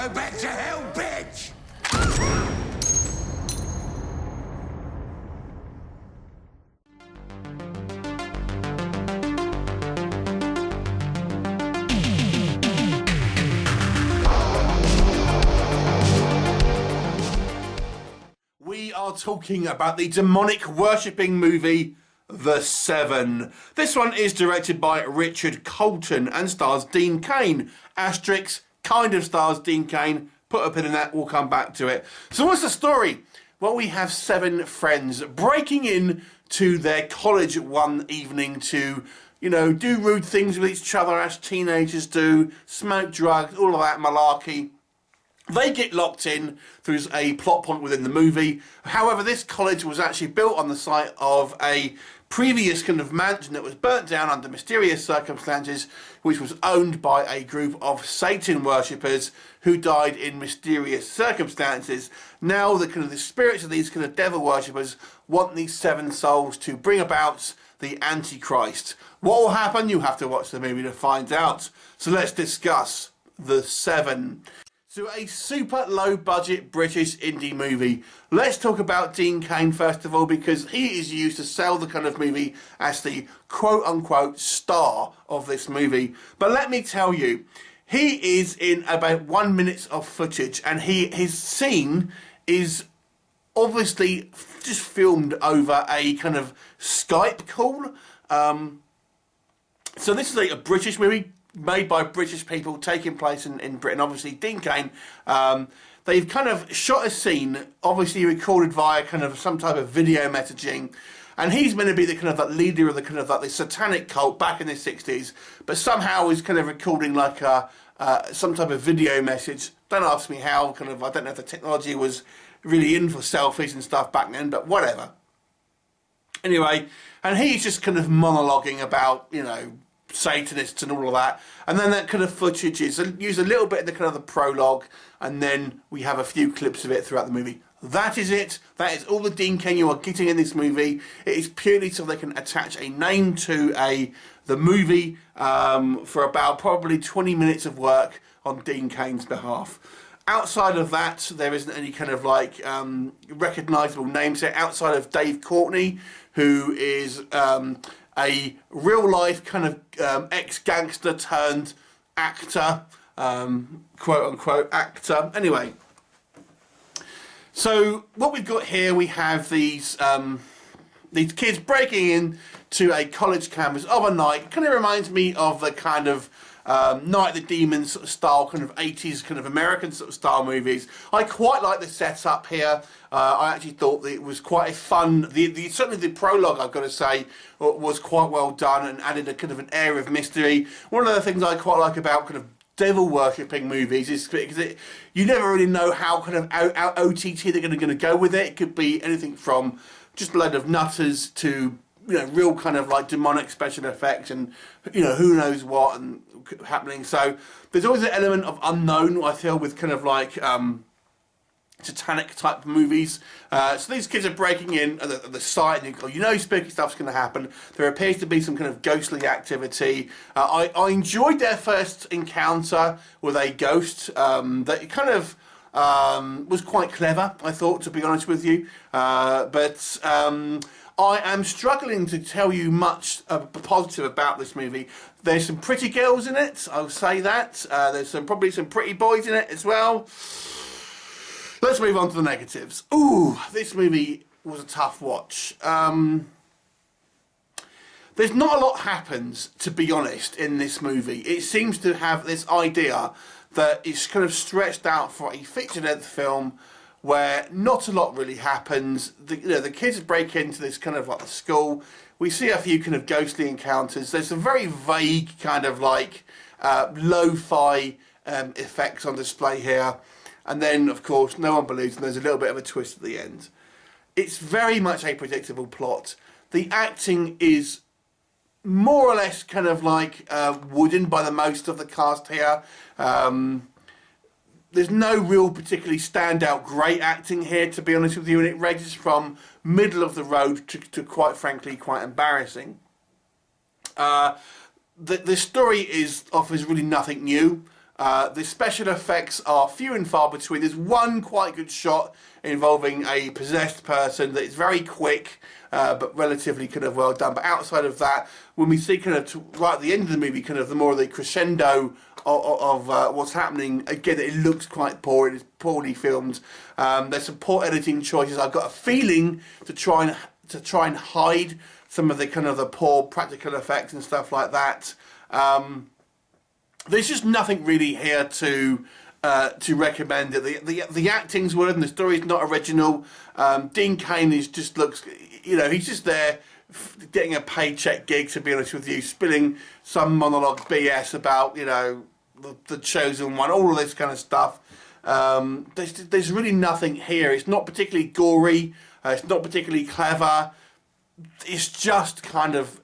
Go back to hell, bitch! We are talking about the demonic worshipping movie, The Seven. This one is directed by Richard Colton and stars Dean Cain. Asterix kind of stars Dean Cain. Put a pin in that, we'll come back to it. So what's the story? Well, we have seven friends breaking in to their college one evening to, you know, do rude things with each other as teenagers do, smoke drugs, all of that malarkey. They get locked in through a plot point within the movie. However, this college was actually built on the site of a previous kind of mansion that was burnt down under mysterious circumstances, which was owned by a group of Satan worshippers who died in mysterious circumstances. Now the spirits of these kind of devil worshippers want these seven souls to bring about the Antichrist. What will happen? You have to watch the movie to find out. So let's discuss The Seven. So a super low budget British indie movie. Let's talk about Dean Cain first of all, because he is used to sell the kind of movie as the quote unquote star of this movie. But let me tell you, he is in about 1 minute of footage, and his scene is obviously just filmed over a kind of Skype call. So this is a British movie, made by British people, taking place in Britain. Obviously, Dean Cain, they've kind of shot a scene, obviously recorded via kind of some type of video messaging, and he's meant to be the kind of leader of the kind of the satanic cult back in the 60s, but somehow he's kind of recording like some type of video message. Don't ask me how, kind of, I don't know if the technology was really in for selfies and stuff back then, but whatever. Anyway, and he's just kind of monologuing about, you know, Satanists and all of that, and then that kind of footage is used a little bit in the kind of the prologue, and then we have a few clips of it throughout the movie. That is it. That is all the Dean Cain you are getting in this movie. It is purely so they can attach a name to the movie for about probably 20 minutes of work on Dean Cain's behalf. Outside of that, there isn't any kind of like recognisable names here outside of Dave Courtney, who is a real-life kind of ex-gangster turned actor, quote-unquote actor. Anyway, so what we've got here, we have these kids breaking in to a college campus of a night. Kind of reminds me of the kind of Night of the Demons sort of style, kind of 80s kind of American sort of style movies. I quite like the setup here. I actually thought that it was quite a fun, certainly the prologue, I've got to say, was quite well done and added a kind of an air of mystery. One of the things I quite like about kind of devil worshipping movies is because you never really know how kind of OTT they're going to go with it. It could be anything from just a load of nutters to, you know, real kind of like demonic special effects and, you know, who knows what and happening. So there's always an element of unknown, I feel, with kind of like satanic type movies. So these kids are breaking in at the site, and you know spooky stuff's going to happen. There appears to be some kind of ghostly activity. I enjoyed their first encounter with a ghost. That kind of was quite clever, I thought, to be honest with you. But I am struggling to tell you much positive about this movie. There's some pretty girls in it, I'll say that. There's probably some pretty boys in it as well. Let's move on to the negatives. Ooh, this movie was a tough watch. There's not a lot happens, to be honest, in this movie. It seems to have this idea that it's kind of stretched out for a feature-length film where not a lot really happens. The kids break into this kind of like the school. We see a few kind of ghostly encounters. There's some very vague kind of like lo-fi effects on display here. And then, of course, no one believes, and there's a little bit of a twist at the end. It's very much a predictable plot. The acting is more or less kind of like wooden by the most of the cast here. There's no real particularly standout great acting here, to be honest with you, and it ranges from middle of the road to quite frankly, quite embarrassing. The story offers really nothing new. The special effects are few and far between. There's one quite good shot involving a possessed person that is very quick, but relatively kind of well done. But outside of that, when we see kind of right at the end of the movie, kind of the more of the crescendo of what's happening, again, it looks quite poor. It is poorly filmed. There's some poor editing choices. I've got a feeling to try and hide some of the kind of the poor practical effects and stuff like that. There's just nothing really here to recommend it. The acting's weird and the story's not original. Dean Cain just looks, he's just there getting a paycheck gig, to be honest with you, spilling some monologue BS about, the chosen one, all of this kind of stuff. There's really nothing here. It's not particularly gory. It's not particularly clever. It's just kind of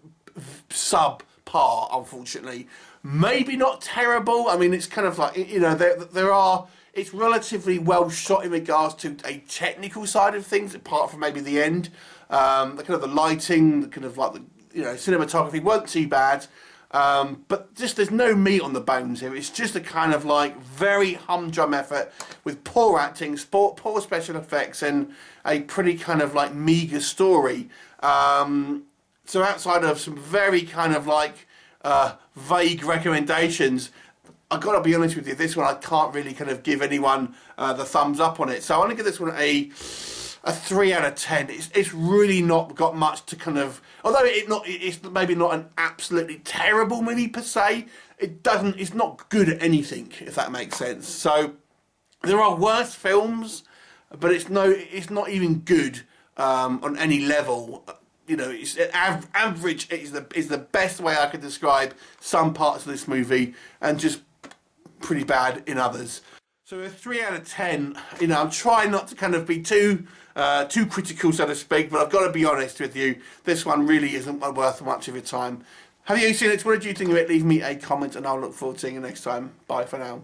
subpar, unfortunately. Maybe not terrible. I mean, it's kind of like, it's relatively well shot in regards to a technical side of things, apart from maybe the end. The kind of the lighting, the kind of like the, cinematography weren't too bad. But just there's no meat on the bones here. It's just a kind of like very humdrum effort with poor acting, poor special effects, and a pretty kind of like meagre story. So outside of some very kind of like vague recommendations, I've got to be honest with you, this one I can't really kind of give anyone the thumbs up on it. So I want to give this one a 3 out of 10. It's really not got much to kind of, although it's maybe not an absolutely terrible movie per se, it's not good at anything, if that makes sense. So there are worse films, but it's not even good on any level. It's average is the best way I could describe some parts of this movie, and just pretty bad in others. So a 3 out of 10. I'm trying not to kind of be too critical, so to speak, but I've got to be honest with you. This one really isn't worth much of your time. Have you seen it? What did you think of it? Leave me a comment, and I'll look forward to seeing you next time. Bye for now.